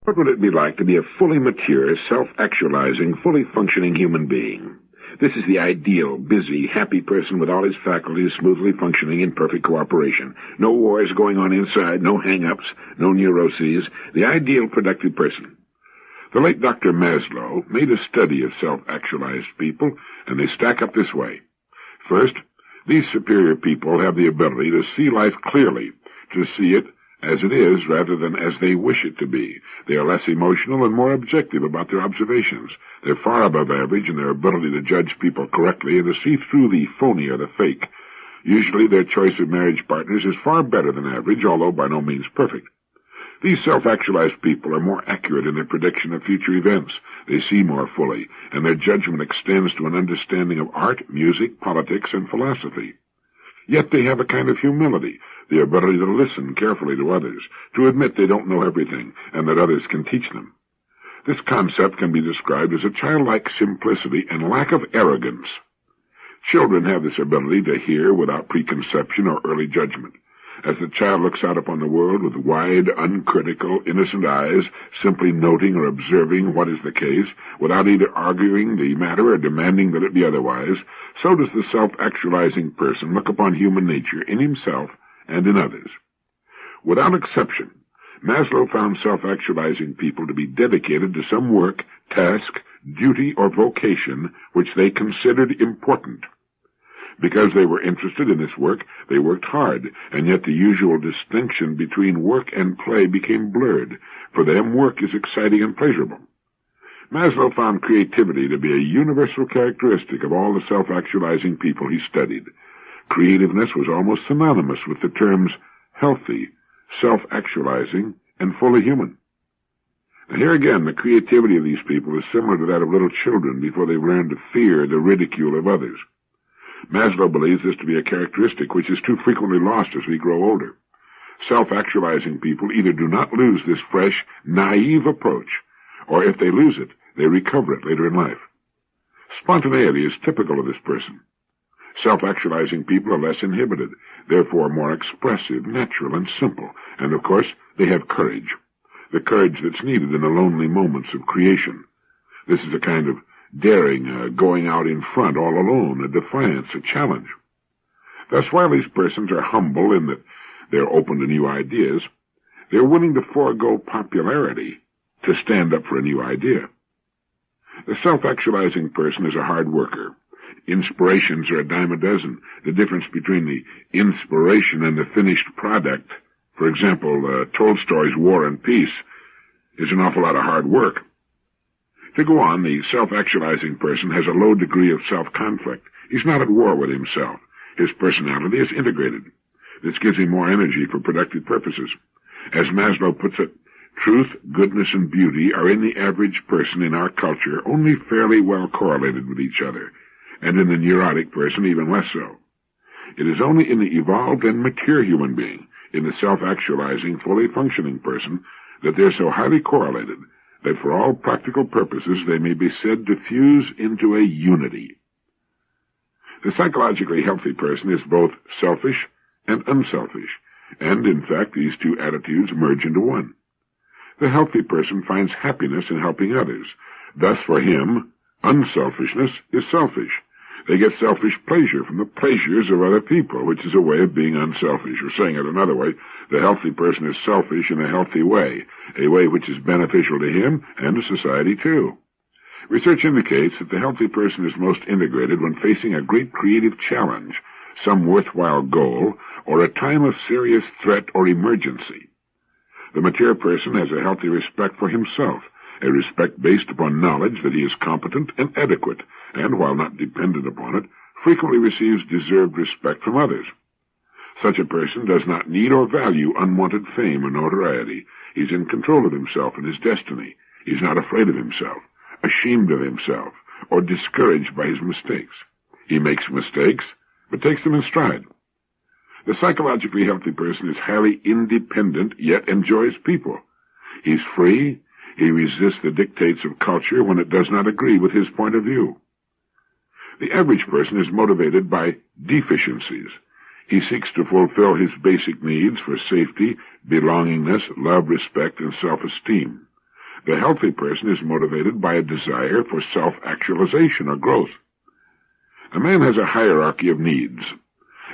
What would it be like to be a fully mature, self-actualizing, fully functioning human being? This is the ideal, busy, happy person with all his faculties smoothly functioning in perfect cooperation. No wars going on inside, no hang-ups, no neuroses. The ideal, productive person. The late Dr. Maslow made a study of self-actualized people, and they stack up this way. First, these superior people have the ability to see life clearly, to see it as it is rather than as they wish it to be. They are less emotional and more objective about their observations. They're far above average in their ability to judge people correctly and to see through the phony or the fake. Usually their choice of marriage partners is far better than average, although by no means perfect. These self-actualized people are more accurate in their prediction of future events. They see more fully, and their judgment extends to an understanding of art, music, politics, and philosophy. Yet they have a kind of humility, the ability to listen carefully to others, to admit they don't know everything, and that others can teach them. This concept can be described as a childlike simplicity and lack of arrogance. Children have this ability to hear without preconception or early judgment. As the child looks out upon the world with wide, uncritical, innocent eyes, simply noting or observing what is the case, without either arguing the matter or demanding that it be otherwise, so does the self-actualizing person look upon human nature in himself and in others. Without exception, Maslow found self-actualizing people to be dedicated to some work, task, duty, or vocation which they considered important. Because they were interested in this work, they worked hard, and yet the usual distinction between work and play became blurred. For them, work is exciting and pleasurable. Maslow found creativity to be a universal characteristic of all the self-actualizing people he studied. Creativeness was almost synonymous with the terms healthy, self-actualizing, and fully human. Now here again, the creativity of these people is similar to that of little children before they learn to fear the ridicule of others. Maslow believes this to be a characteristic which is too frequently lost as we grow older. Self-actualizing people either do not lose this fresh, naive approach, or if they lose it, they recover it later in life. Spontaneity is typical of this person. Self-actualizing people are less inhibited, therefore more expressive, natural, and simple, and of course, they have courage. The courage that's needed in the lonely moments of creation. This is a kind of daring, going out in front all alone, a defiance, a challenge. Thus, while these persons are humble in that they're open to new ideas, they're willing to forego popularity to stand up for a new idea. The self-actualizing person is a hard worker. Inspirations are a dime a dozen. The difference between the inspiration and the finished product, for example, Tolstoy's War and Peace, is an awful lot of hard work. To go on, the self-actualizing person has a low degree of self-conflict. He's not at war with himself. His personality is integrated. This gives him more energy for productive purposes. As Maslow puts it, truth, goodness, and beauty are in the average person in our culture only fairly well correlated with each other, and in the neurotic person even less so. It is only in the evolved and mature human being, in the self-actualizing, fully functioning person, that they're so highly correlated that for all practical purposes they may be said to fuse into a unity. The psychologically healthy person is both selfish and unselfish, and in fact these two attitudes merge into one. The healthy person finds happiness in helping others. Thus for him, unselfishness is selfish. They get selfish pleasure from the pleasures of other people, which is a way of being unselfish. Or saying it another way, the healthy person is selfish in a healthy way, a way which is beneficial to him and to society too. Research indicates that the healthy person is most integrated when facing a great creative challenge, some worthwhile goal, or a time of serious threat or emergency. The mature person has a healthy respect for himself, a respect based upon knowledge that he is competent and adequate, and, while not dependent upon it, frequently receives deserved respect from others. Such a person does not need or value unwanted fame or notoriety. He's in control of himself and his destiny. He's not afraid of himself, ashamed of himself, or discouraged by his mistakes. He makes mistakes, but takes them in stride. The psychologically healthy person is highly independent, yet enjoys people. He's free. He resists the dictates of culture when it does not agree with his point of view. The average person is motivated by deficiencies. He seeks to fulfill his basic needs for safety, belongingness, love, respect, and self-esteem. The healthy person is motivated by a desire for self-actualization or growth. A man has a hierarchy of needs.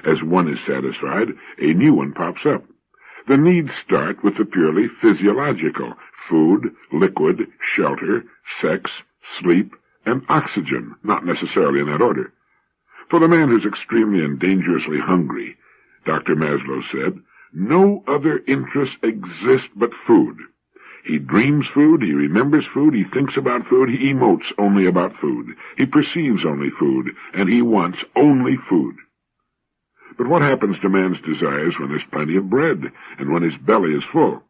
As one is satisfied, a new one pops up. The needs start with the purely physiological: food, liquid, shelter, sex, sleep, and oxygen, not necessarily in that order. For the man who's extremely and dangerously hungry, Dr. Maslow said, no other interests exist but food. He dreams food, he remembers food, he thinks about food, he emotes only about food, he perceives only food, and he wants only food. But what happens to man's desires when there's plenty of bread, and when his belly is full?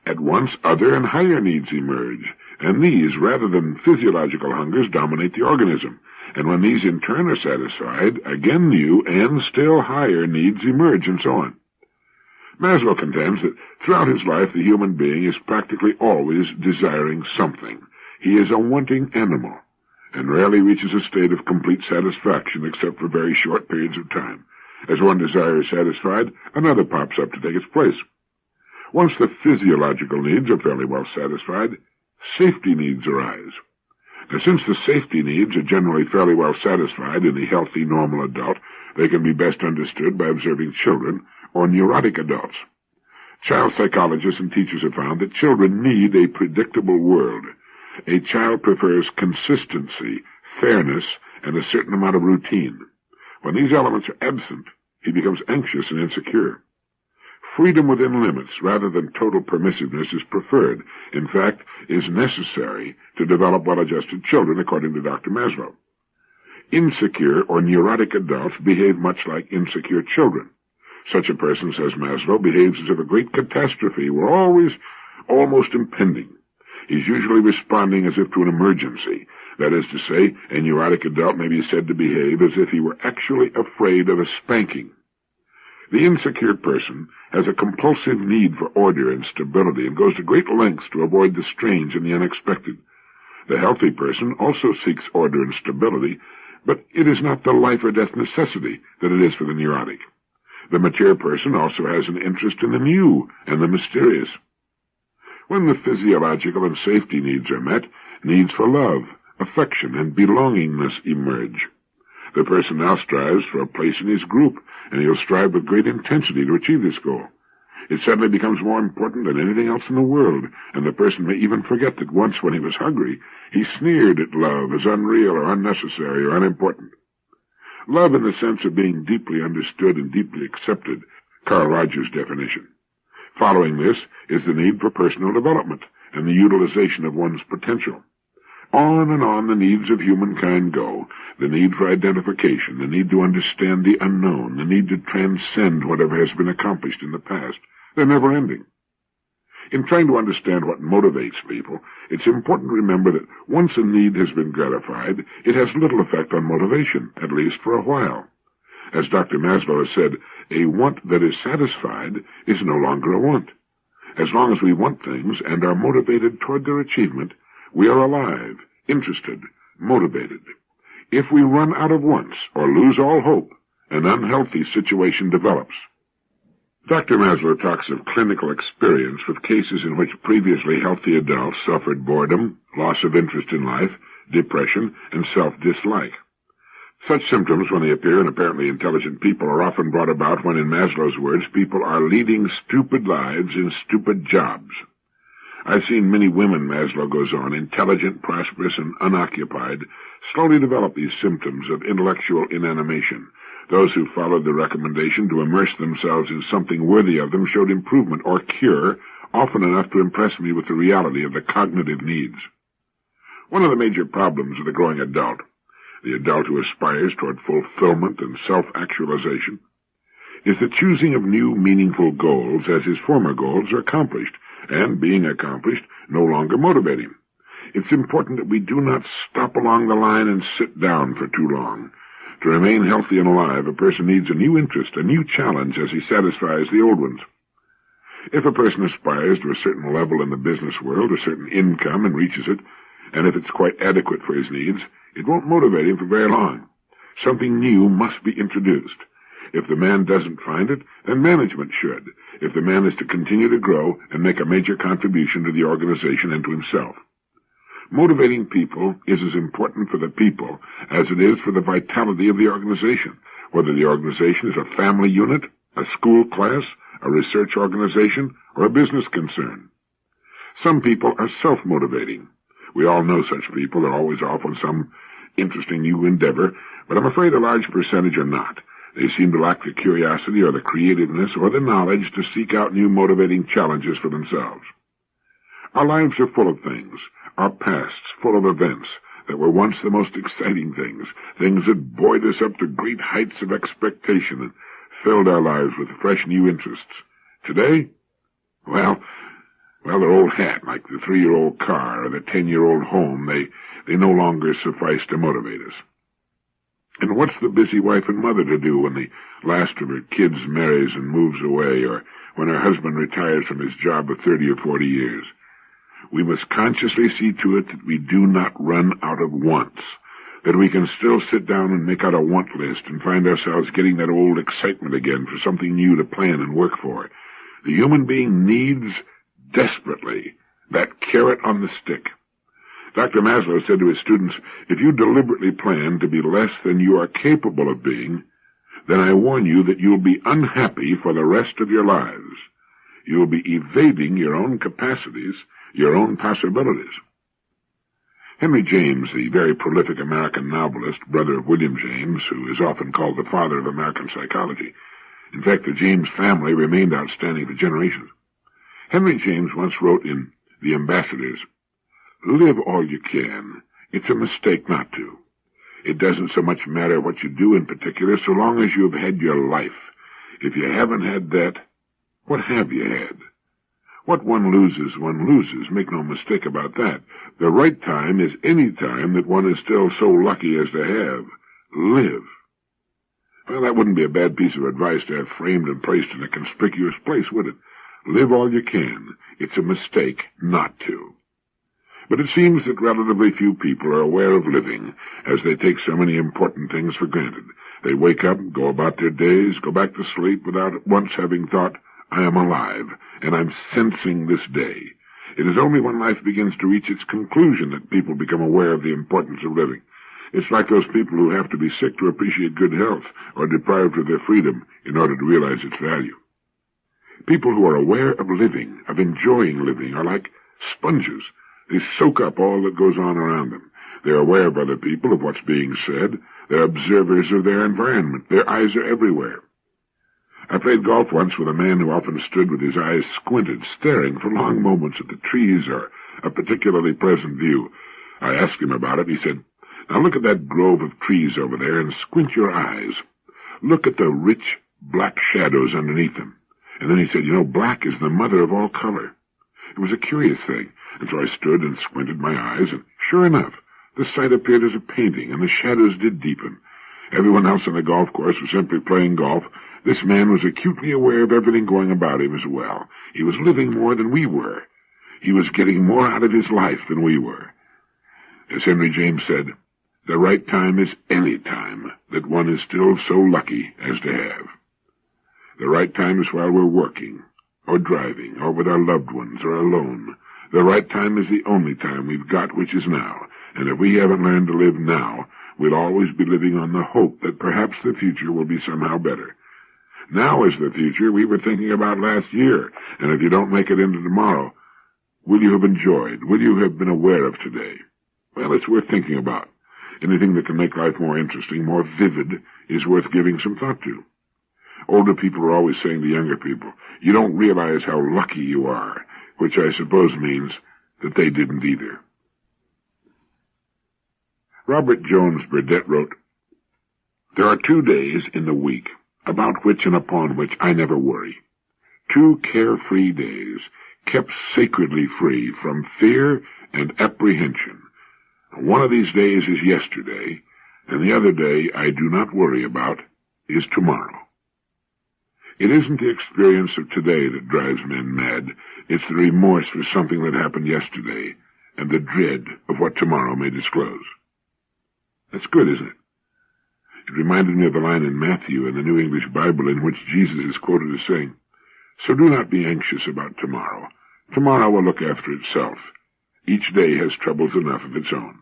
At once other and higher needs emerge, and these, rather than physiological hungers, dominate the organism. And when these in turn are satisfied, again new and still higher needs emerge, and so on. Maslow contends that throughout his life the human being is practically always desiring something. He is a wanting animal, and rarely reaches a state of complete satisfaction except for very short periods of time. As one desire is satisfied, another pops up to take its place. Once the physiological needs are fairly well satisfied, safety needs arise. Now, since the safety needs are generally fairly well satisfied in the healthy, normal adult, they can be best understood by observing children or neurotic adults. Child psychologists and teachers have found that children need a predictable world. A child prefers consistency, fairness, and a certain amount of routine. When these elements are absent, he becomes anxious and insecure. Freedom within limits, rather than total permissiveness, is preferred, in fact, is necessary to develop well-adjusted children, according to Dr. Maslow. Insecure or neurotic adults behave much like insecure children. Such a person, says Maslow, behaves as if a great catastrophe were always almost impending. He's usually responding as if to an emergency. That is to say, a neurotic adult may be said to behave as if he were actually afraid of a spanking. The insecure person has a compulsive need for order and stability and goes to great lengths to avoid the strange and the unexpected. The healthy person also seeks order and stability, but it is not the life or death necessity that it is for the neurotic. The mature person also has an interest in the new and the mysterious. When the physiological and safety needs are met, needs for love, affection, and belongingness emerge. The person now strives for a place in his group, and he'll strive with great intensity to achieve this goal. It suddenly becomes more important than anything else in the world, and the person may even forget that once when he was hungry, he sneered at love as unreal or unnecessary or unimportant. Love in the sense of being deeply understood and deeply accepted, Carl Rogers' definition. Following this is the need for personal development and the utilization of one's potential. On and on the needs of humankind go, the need for identification, the need to understand the unknown, the need to transcend whatever has been accomplished in the past. They're never-ending. In trying to understand what motivates people, it's important to remember that once a need has been gratified, it has little effect on motivation, at least for a while. As Dr. Maslow has said, a want that is satisfied is no longer a want. As long as we want things and are motivated toward their achievement, we are alive, interested, motivated. If we run out of wants or lose all hope, an unhealthy situation develops. Dr. Maslow talks of clinical experience with cases in which previously healthy adults suffered boredom, loss of interest in life, depression, and self-dislike. Such symptoms, when they appear in apparently intelligent people, are often brought about when, in Maslow's words, people are leading stupid lives in stupid jobs. I've seen many women, Maslow goes on, intelligent, prosperous, and unoccupied, slowly develop these symptoms of intellectual inanimation. Those who followed the recommendation to immerse themselves in something worthy of them showed improvement or cure often enough to impress me with the reality of the cognitive needs. One of the major problems of the growing adult, the adult who aspires toward fulfillment and self-actualization, is the choosing of new meaningful goals as his former goals are accomplished, and, being accomplished, no longer motivate him. It's important that we do not stop along the line and sit down for too long. To remain healthy and alive, a person needs a new interest, a new challenge as he satisfies the old ones. If a person aspires to a certain level in the business world, a certain income, and reaches it, and if it's quite adequate for his needs, it won't motivate him for very long. Something new must be introduced. If the man doesn't find it, then management should, if the man is to continue to grow and make a major contribution to the organization and to himself. Motivating people is as important for the people as it is for the vitality of the organization, whether the organization is a family unit, a school class, a research organization, or a business concern. Some people are self-motivating. We all know such people. They're always off on some interesting new endeavor, but I'm afraid a large percentage are not. They seem to lack the curiosity or the creativeness or the knowledge to seek out new motivating challenges for themselves. Our lives are full of things, our pasts full of events that were once the most exciting things that buoyed us up to great heights of expectation and filled our lives with fresh new interests. Today, well, they're old hat, like the 3-year-old car or the 10-year-old home. They no longer suffice to motivate us. And what's the busy wife and mother to do when the last of her kids marries and moves away, or when her husband retires from his job of 30 or 40 years? We must consciously see to it that we do not run out of wants, that we can still sit down and make out a want list and find ourselves getting that old excitement again for something new to plan and work for. The human being needs desperately that carrot on the stick. Dr. Maslow said to his students, if you deliberately plan to be less than you are capable of being, then I warn you that you'll be unhappy for the rest of your lives. You'll be evading your own capacities, your own possibilities. Henry James, the very prolific American novelist, brother of William James, who is often called the father of American psychology. In fact, the James family remained outstanding for generations. Henry James once wrote in The Ambassadors, live all you can. It's a mistake not to. It doesn't so much matter what you do in particular, so long as you've had your life. If you haven't had that, what have you had? What one loses, make no mistake about that. The right time is any time that one is still so lucky as to have. Live. Well, that wouldn't be a bad piece of advice to have framed and placed in a conspicuous place, would it? Live all you can. It's a mistake not to. But it seems that relatively few people are aware of living, as they take so many important things for granted. They wake up, go about their days, go back to sleep without once having thought, I am alive, and I'm sensing this day. It is only when life begins to reach its conclusion that people become aware of the importance of living. It's like those people who have to be sick to appreciate good health, or deprived of their freedom in order to realize its value. People who are aware of living, of enjoying living, are like sponges. They soak up all that goes on around them. They're aware of other people, of what's being said. They're observers of their environment. Their eyes are everywhere. I played golf once with a man who often stood with his eyes squinted, staring for long moments at the trees or a particularly pleasant view. I asked him about it. He said, now look at that grove of trees over there and squint your eyes. Look at the rich black shadows underneath them. And then he said, black is the mother of all color. It was a curious thing, and so I stood and squinted my eyes, and sure enough, the sight appeared as a painting, and the shadows did deepen. Everyone else on the golf course was simply playing golf. This man was acutely aware of everything going about him as well. He was living more than we were. He was getting more out of his life than we were. As Henry James said, the right time is any time that one is still so lucky as to have. The right time is while we're working, or driving, or with our loved ones, or alone. The right time is the only time we've got, which is now. And if we haven't learned to live now, we'll always be living on the hope that perhaps the future will be somehow better. Now is the future we were thinking about last year, and if you don't make it into tomorrow, will you have enjoyed, will you have been aware of today? Well, it's worth thinking about. Anything that can make life more interesting, more vivid, is worth giving some thought to. Older people are always saying to younger people, you don't realize how lucky you are, which I suppose means that they didn't either. Robert Jones Burdett wrote, there are 2 days in the week about which and upon which I never worry. 2 carefree days, kept sacredly free from fear and apprehension. One of these days is yesterday, and the other day I do not worry about is tomorrow. It isn't the experience of today that drives men mad. It's the remorse for something that happened yesterday and the dread of what tomorrow may disclose. That's good, isn't it? It reminded me of the line in Matthew in the New English Bible in which Jesus is quoted as saying, "So do not be anxious about tomorrow. Tomorrow will look after itself. Each day has troubles enough of its own."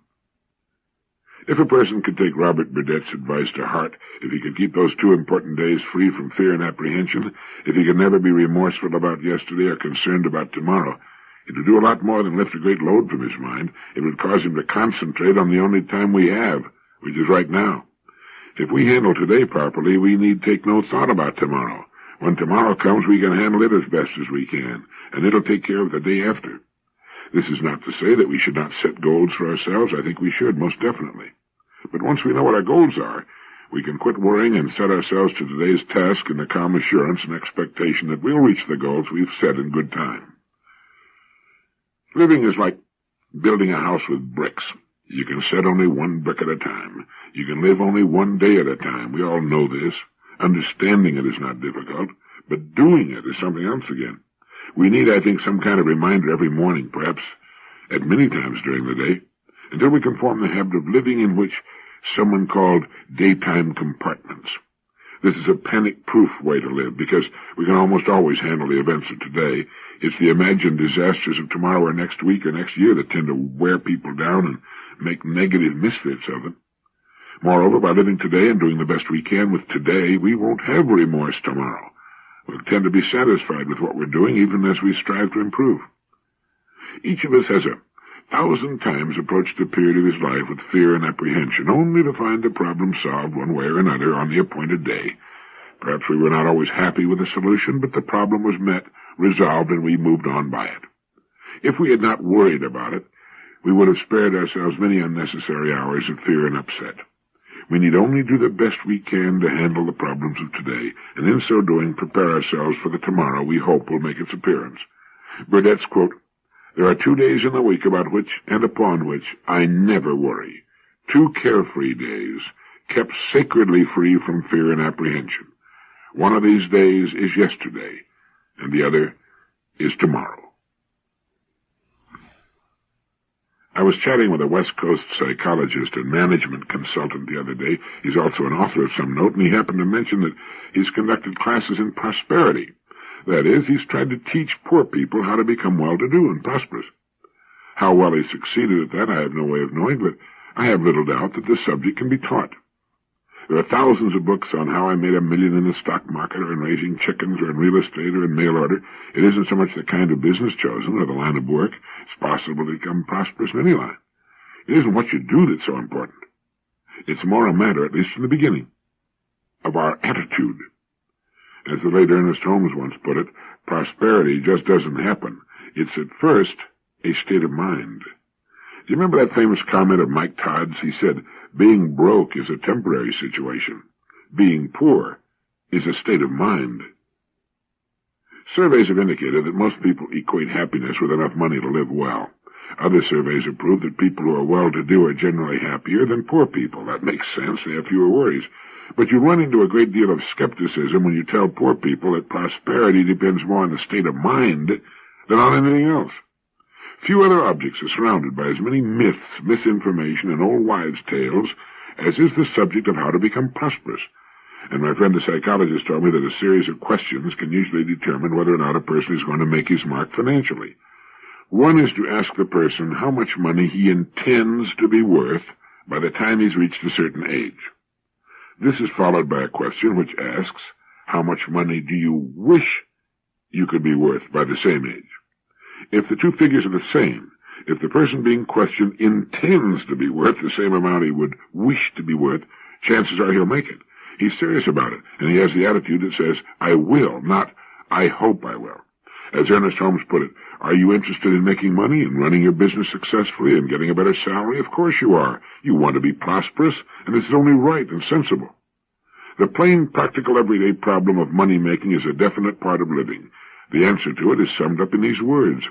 If a person could take Robert Burdett's advice to heart, if he could keep those 2 important days free from fear and apprehension, if he could never be remorseful about yesterday or concerned about tomorrow, it would do a lot more than lift a great load from his mind. It would cause him to concentrate on the only time we have, which is right now. If we handle today properly, we need take no thought about tomorrow. When tomorrow comes, we can handle it as best as we can, and it'll take care of the day after. This is not to say that we should not set goals for ourselves. I think we should, most definitely. But once we know what our goals are, we can quit worrying and set ourselves to today's task in the calm assurance and expectation that we'll reach the goals we've set in good time. Living is like building a house with bricks. You can set only 1 brick at a time. You can live only 1 day at a time. We all know this. Understanding it is not difficult, but doing it is something else again. We need, I think, some kind of reminder every morning, perhaps at many times during the day, until we can form the habit of living in which someone called daytime compartments. This is a panic-proof way to live, because we can almost always handle the events of today. It's the imagined disasters of tomorrow or next week or next year that tend to wear people down and make negative misfits of them. Moreover, by living today and doing the best we can with today, we won't have remorse tomorrow. We'll tend to be satisfied with what we're doing, even as we strive to improve. Each of us has 1,000 times approached the period of his life with fear and apprehension, only to find the problem solved one way or another on the appointed day. Perhaps we were not always happy with the solution, but the problem was met, resolved, and we moved on by it. If we had not worried about it, we would have spared ourselves many unnecessary hours of fear and upset. We need only do the best we can to handle the problems of today, and in so doing prepare ourselves for the tomorrow we hope will make its appearance. Burdett's quote, "There are 2 days in the week about which and upon which I never worry. 2 carefree days, kept sacredly free from fear and apprehension. One of these days is yesterday, and the other is tomorrow." I was chatting with a West Coast psychologist and management consultant the other day. He's also an author of some note, and he happened to mention that he's conducted classes in prosperity. That is, he's tried to teach poor people how to become well-to-do and prosperous. How well he succeeded at that, I have no way of knowing, but I have little doubt that the subject can be taught. There are thousands of books on how I made $1 million in the stock market, or in raising chickens, or in real estate, or in mail order. It isn't so much the kind of business chosen, or the line of work. It's possible to become prosperous in any line. It isn't what you do that's so important. It's more a matter, at least in the beginning, of our attitude. As the late Ernest Holmes once put it, prosperity just doesn't happen. It's at first a state of mind. Do you remember that famous comment of Mike Todd's? He said, "Being broke is a temporary situation. Being poor is a state of mind." Surveys have indicated that most people equate happiness with enough money to live well. Other surveys have proved that people who are well-to-do are generally happier than poor people. That makes sense. They have fewer worries. But you run into a great deal of skepticism when you tell poor people that prosperity depends more on the state of mind than on anything else. Few other objects are surrounded by as many myths, misinformation, and old wives' tales as is the subject of how to become prosperous. And my friend the psychologist told me that a series of questions can usually determine whether or not a person is going to make his mark financially. One is to ask the person how much money he intends to be worth by the time he's reached a certain age. This is followed by a question which asks, how much money do you wish you could be worth by the same age? If the 2 figures are the same, if the person being questioned intends to be worth the same amount he would wish to be worth, chances are he'll make it. He's serious about it, and he has the attitude that says, "I will," not "I hope I will." As Ernest Holmes put it, are you interested in making money and running your business successfully and getting a better salary? Of course you are. You want to be prosperous, and this is only right and sensible. The plain, practical, everyday problem of money-making is a definite part of living. The answer to it is summed up in these words.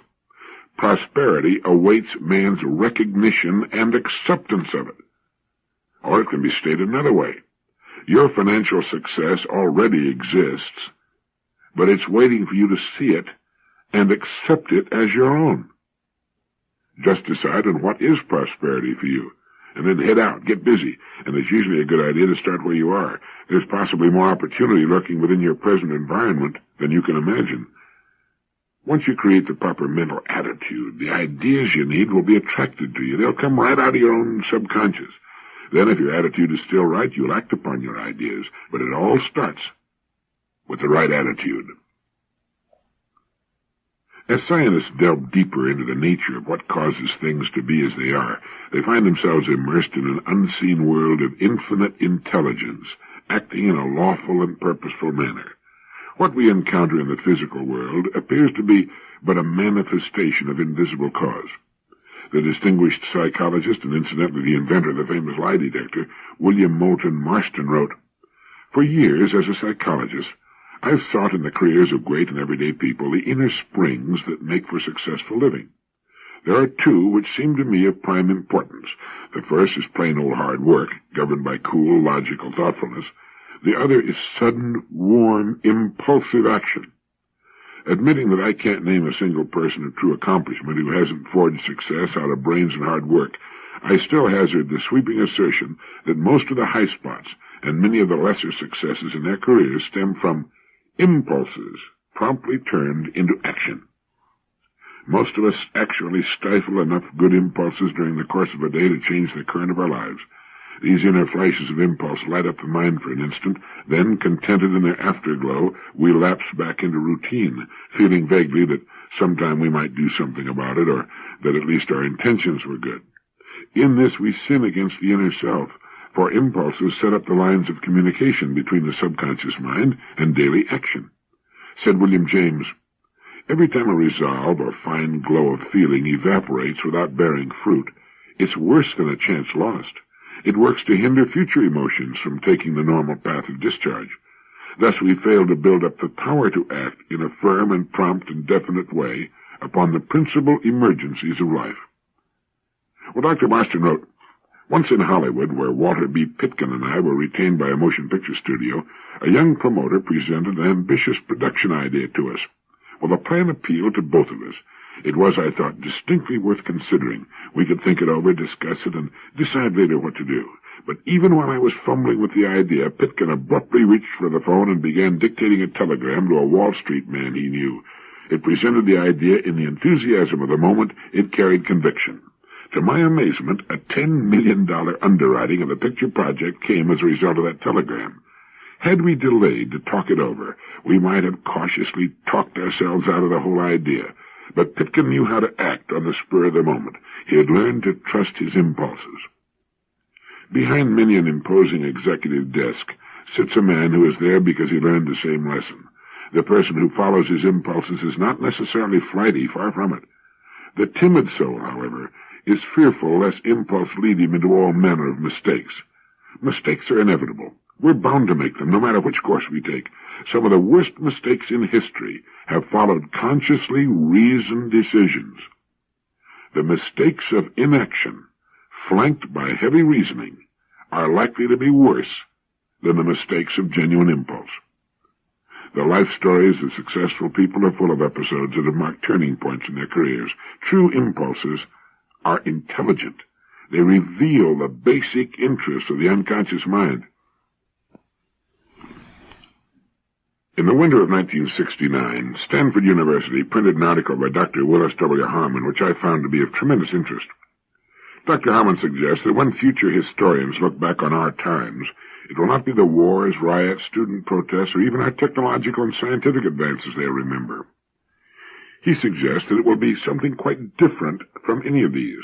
Prosperity awaits man's recognition and acceptance of it. Or it can be stated another way. Your financial success already exists, but it's waiting for you to see it and accept it as your own. Just decide on what is prosperity for you. and then head out, get busy, and it's usually a good idea to start where you are. There's possibly more opportunity lurking within your present environment than you can imagine. Once you create the proper mental attitude, the ideas you need will be attracted to you. They'll come right out of your own subconscious. Then, if your attitude is still right, you'll act upon your ideas. But it all starts with the right attitude. As scientists delve deeper into the nature of what causes things to be as they are, they find themselves immersed in an unseen world of infinite intelligence, acting in a lawful and purposeful manner. What we encounter in the physical world appears to be but a manifestation of invisible cause. The distinguished psychologist and incidentally the inventor of the famous lie detector, William Moulton Marston, wrote, "For years, as a psychologist, I've sought in the careers of great and everyday people the inner springs that make for successful living. There are two which seem to me of prime importance. The first is plain old hard work, governed by cool, logical thoughtfulness. The other is sudden, warm, impulsive action. Admitting that I can't name a single person of true accomplishment who hasn't forged success out of brains and hard work, I still hazard the sweeping assertion that most of the high spots and many of the lesser successes in their careers stem from impulses promptly turned into action. Most of us actually stifle enough good impulses during the course of a day to change the current of our lives. These inner flashes of impulse light up the mind for an instant, then, contented in their afterglow, we lapse back into routine, feeling vaguely that sometime we might do something about it, or that at least our intentions were good. In this we sin against the inner self, for impulses set up the lines of communication between the subconscious mind and daily action. Said William James, "Every time a resolve or fine glow of feeling evaporates without bearing fruit, it's worse than a chance lost. It works to hinder future emotions from taking the normal path of discharge. Thus we fail to build up the power to act in a firm and prompt and definite way upon the principal emergencies of life." Well, Dr. Marston wrote, "Once in Hollywood, where Walter B. Pitkin and I were retained by a motion picture studio, a young promoter presented an ambitious production idea to us. Well, the plan appealed to both of us. It was, I thought, distinctly worth considering. We could think it over, discuss it, and decide later what to do. But even while I was fumbling with the idea, Pitkin abruptly reached for the phone and began dictating a telegram to a Wall Street man he knew. It presented the idea in the enthusiasm of the moment. It carried conviction. To my amazement, a $10 million underwriting of the picture project came as a result of that telegram. Had we delayed to talk it over, we might have cautiously talked ourselves out of the whole idea. But Pitkin knew how to act on the spur of the moment. He had learned to trust his impulses. Behind many an imposing executive desk sits a man who is there because he learned the same lesson. The person who follows his impulses is not necessarily flighty, far from it. The timid soul, however, is fearful lest impulse lead him into all manner of mistakes. Mistakes are inevitable. We're bound to make them, no matter which course we take. Some of the worst mistakes in history have followed consciously reasoned decisions. The mistakes of inaction, flanked by heavy reasoning, are likely to be worse than the mistakes of genuine impulse. The life stories of successful people are full of episodes that have marked turning points in their careers. True impulses are intelligent. They reveal the basic interests of the unconscious mind. In the winter of 1969, Stanford University printed an article by Dr. Willis W. Harman, which I found to be of tremendous interest. Dr. Harman suggests that when future historians look back on our times, it will not be the wars, riots, student protests, or even our technological and scientific advances they'll remember. He suggests that it will be something quite different from any of these,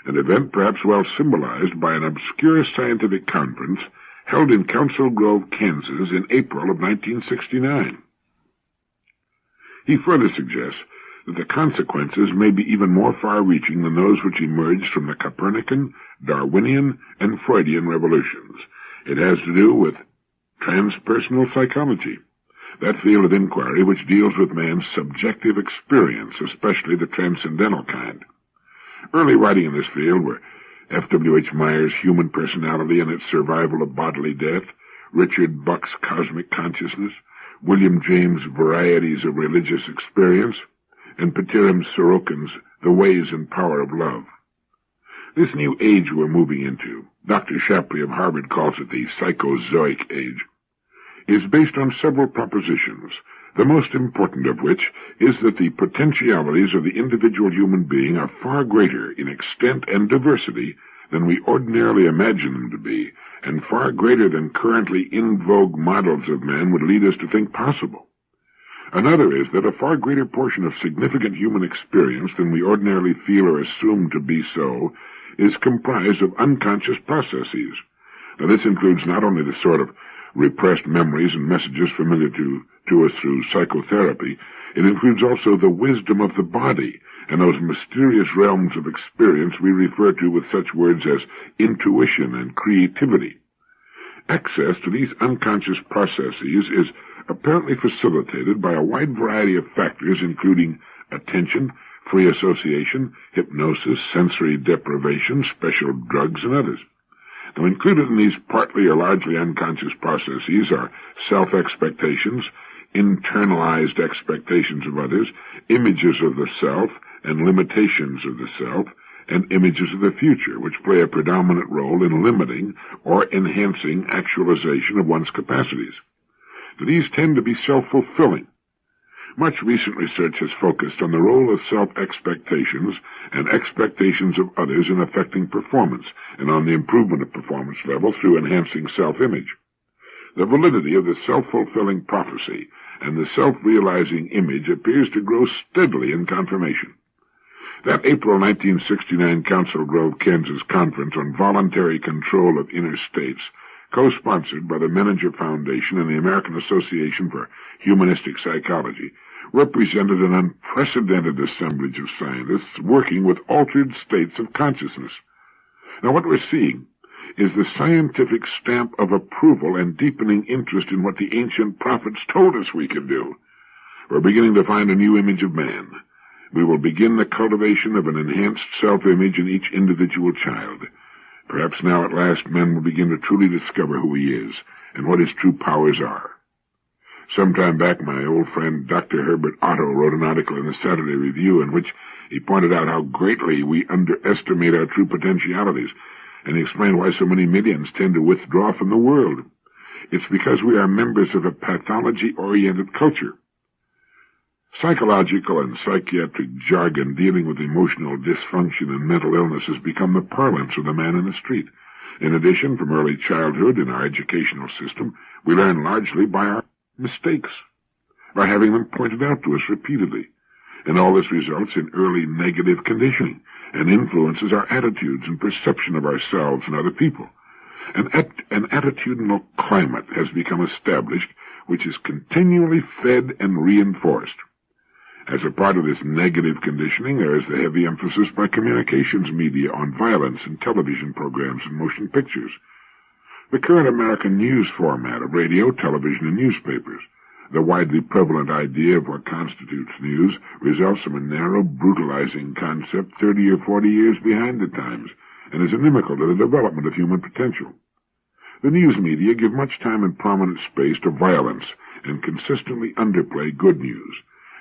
an event perhaps well symbolized by an obscure scientific conference held in Council Grove, Kansas, in April of 1969. He further suggests that the consequences may be even more far-reaching than those which emerged from the Copernican, Darwinian, and Freudian revolutions. It has to do with transpersonal psychology, that field of inquiry which deals with man's subjective experience, especially the transcendental kind. Early writing in this field were F.W.H. Myers' Human Personality and Its Survival of Bodily Death, Richard Buck's Cosmic Consciousness, William James' Varieties of Religious Experience, and Patiram Sorokin's The Ways and Power of Love. This new age we're moving into, Dr. Shapley of Harvard calls it the psychozoic age, is based on several propositions, the most important of which is that the potentialities of the individual human being are far greater in extent and diversity than we ordinarily imagine them to be, and far greater than currently in vogue models of man would lead us to think possible. Another is that a far greater portion of significant human experience than we ordinarily feel or assume to be so is comprised of unconscious processes. Now, this includes not only the sort of repressed memories and messages familiar to us through psychotherapy, it includes also the wisdom of the body and those mysterious realms of experience we refer to with such words as intuition and creativity. Access to these unconscious processes is apparently facilitated by a wide variety of factors, including attention, free association, hypnosis, sensory deprivation, special drugs, and others. Now, included in these partly or largely unconscious processes are self-expectations, internalized expectations of others, images of the self, and limitations of the self, and images of the future, which play a predominant role in limiting or enhancing actualization of one's capacities. These tend to be self-fulfilling. Much recent research has focused on the role of self-expectations and expectations of others in affecting performance, and on the improvement of performance level through enhancing self-image. The validity of the self-fulfilling prophecy and the self-realizing image appears to grow steadily in confirmation. That April 1969 Council Grove, Kansas conference on voluntary control of inner states, co-sponsored by the Menninger Foundation and the American Association for Humanistic Psychology, represented an unprecedented assemblage of scientists working with altered states of consciousness. Now, what we're seeing is the scientific stamp of approval and deepening interest in what the ancient prophets told us we could do. We're beginning to find a new image of man. We will begin the cultivation of an enhanced self-image in each individual child. Perhaps now at last men will begin to truly discover who he is and what his true powers are. Some time back, my old friend Dr. Herbert Otto wrote an article in the Saturday Review in which he pointed out how greatly we underestimate our true potentialities, and he explained why so many millions tend to withdraw from the world. It's because we are members of a pathology-oriented culture. Psychological and psychiatric jargon dealing with emotional dysfunction and mental illness has become the parlance of the man in the street. In addition, from early childhood in our educational system, we learn largely by our mistakes, by having them pointed out to us repeatedly. And all this results in early negative conditioning and influences our attitudes and perception of ourselves and other people. An attitudinal climate has become established which is continually fed and reinforced. As a part of this negative conditioning, there is the heavy emphasis by communications media on violence in television programs and motion pictures. The current American news format of radio, television, and newspapers, the widely prevalent idea of what constitutes news, results from a narrow, brutalizing concept 30 or 40 years behind the times, and is inimical to the development of human potential. The news media give much time and prominent space to violence and consistently underplay good news.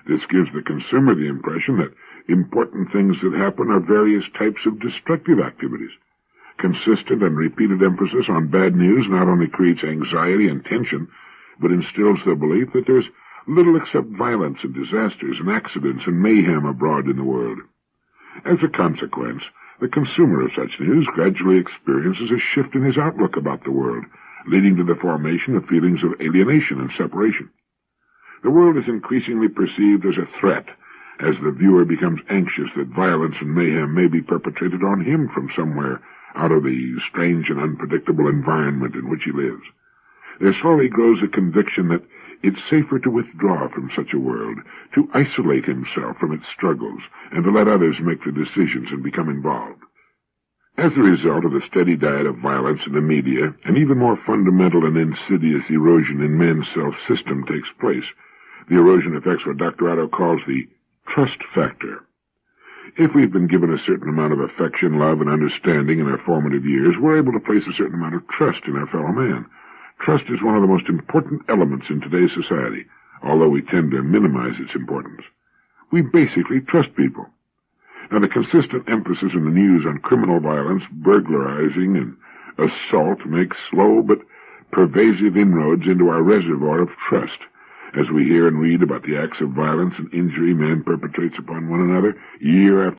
This gives the consumer the impression that important things that happen are various types of destructive activities. Consistent and repeated emphasis on bad news not only creates anxiety and tension, but instills the belief that there's little except violence and disasters and accidents and mayhem abroad in the world. As a consequence, the consumer of such news gradually experiences a shift in his outlook about the world, leading to the formation of feelings of alienation and separation. The world is increasingly perceived as a threat, as the viewer becomes anxious that violence and mayhem may be perpetrated on him from somewhere out of the strange and unpredictable environment in which he lives. There slowly grows a conviction that it's safer to withdraw from such a world, to isolate himself from its struggles, and to let others make the decisions and become involved. As a result of the steady diet of violence in the media, an even more fundamental and insidious erosion in man's self-system takes place. The erosion affects what Dr. Otto calls the trust factor. If we've been given a certain amount of affection, love, and understanding in our formative years, we're able to place a certain amount of trust in our fellow man. Trust is one of the most important elements in today's society, although we tend to minimize its importance. We basically trust people. Now, the consistent emphasis in the news on criminal violence, burglarizing, and assault makes slow but pervasive inroads into our reservoir of trust. As we hear and read about the acts of violence and injury man perpetrates upon one another, year after